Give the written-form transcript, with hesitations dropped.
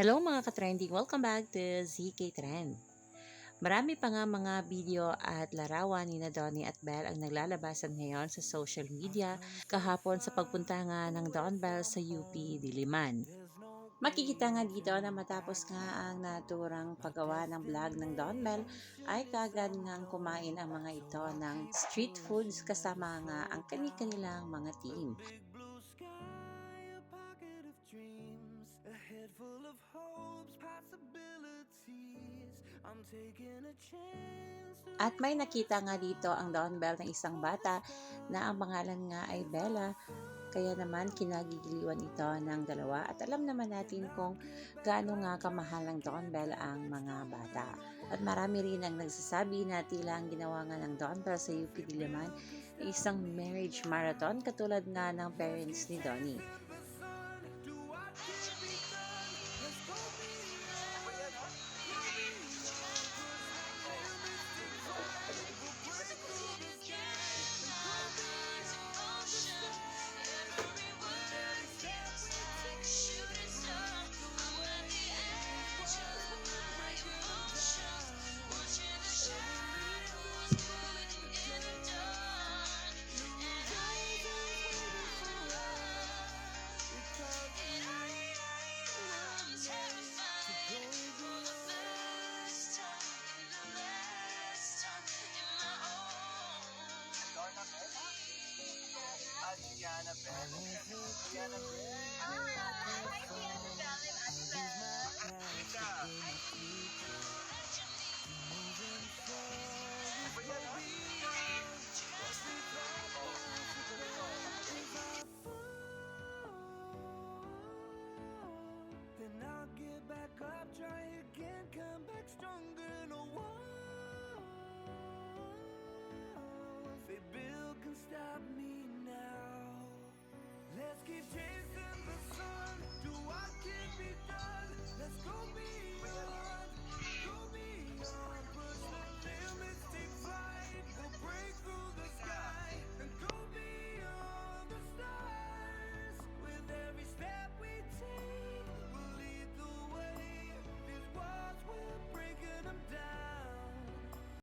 Hello mga ka-trending! Welcome back to ZK Trend. Marami pa nga mga video at larawan ni Donnie at Belle ang naglalabasan ngayon sa social media kahapon sa pagpunta nga ng Don Bell sa UP Diliman. Makikita nga dito na matapos nga ang naturang paggawa ng vlog ng Don Bell ay kagad ngang kumain ang mga ito ng street foods kasama nga ang kanilang mga team. Dreams, a head full of hopes, possibilities. I'm taking a chance. At may nakita nga dito ang Don Bell ng isang bata na ang pangalan nga ay Bella. Kaya naman kinagigiliwan ito ng dalawa at alam naman natin kung gaano nga kamahal ng Don Bell ang mga bata. At marami rin ang nagsasabi na tila ang ginawa nga ng Don Bell sa UP Diliman ay isang marriage marathon katulad nga ng parents ni Donnie. Adriana Bell. Adriana Bell. Then I'll get back up, try again, come back stronger. No one, Bill can stop me now. Let's keep chasing.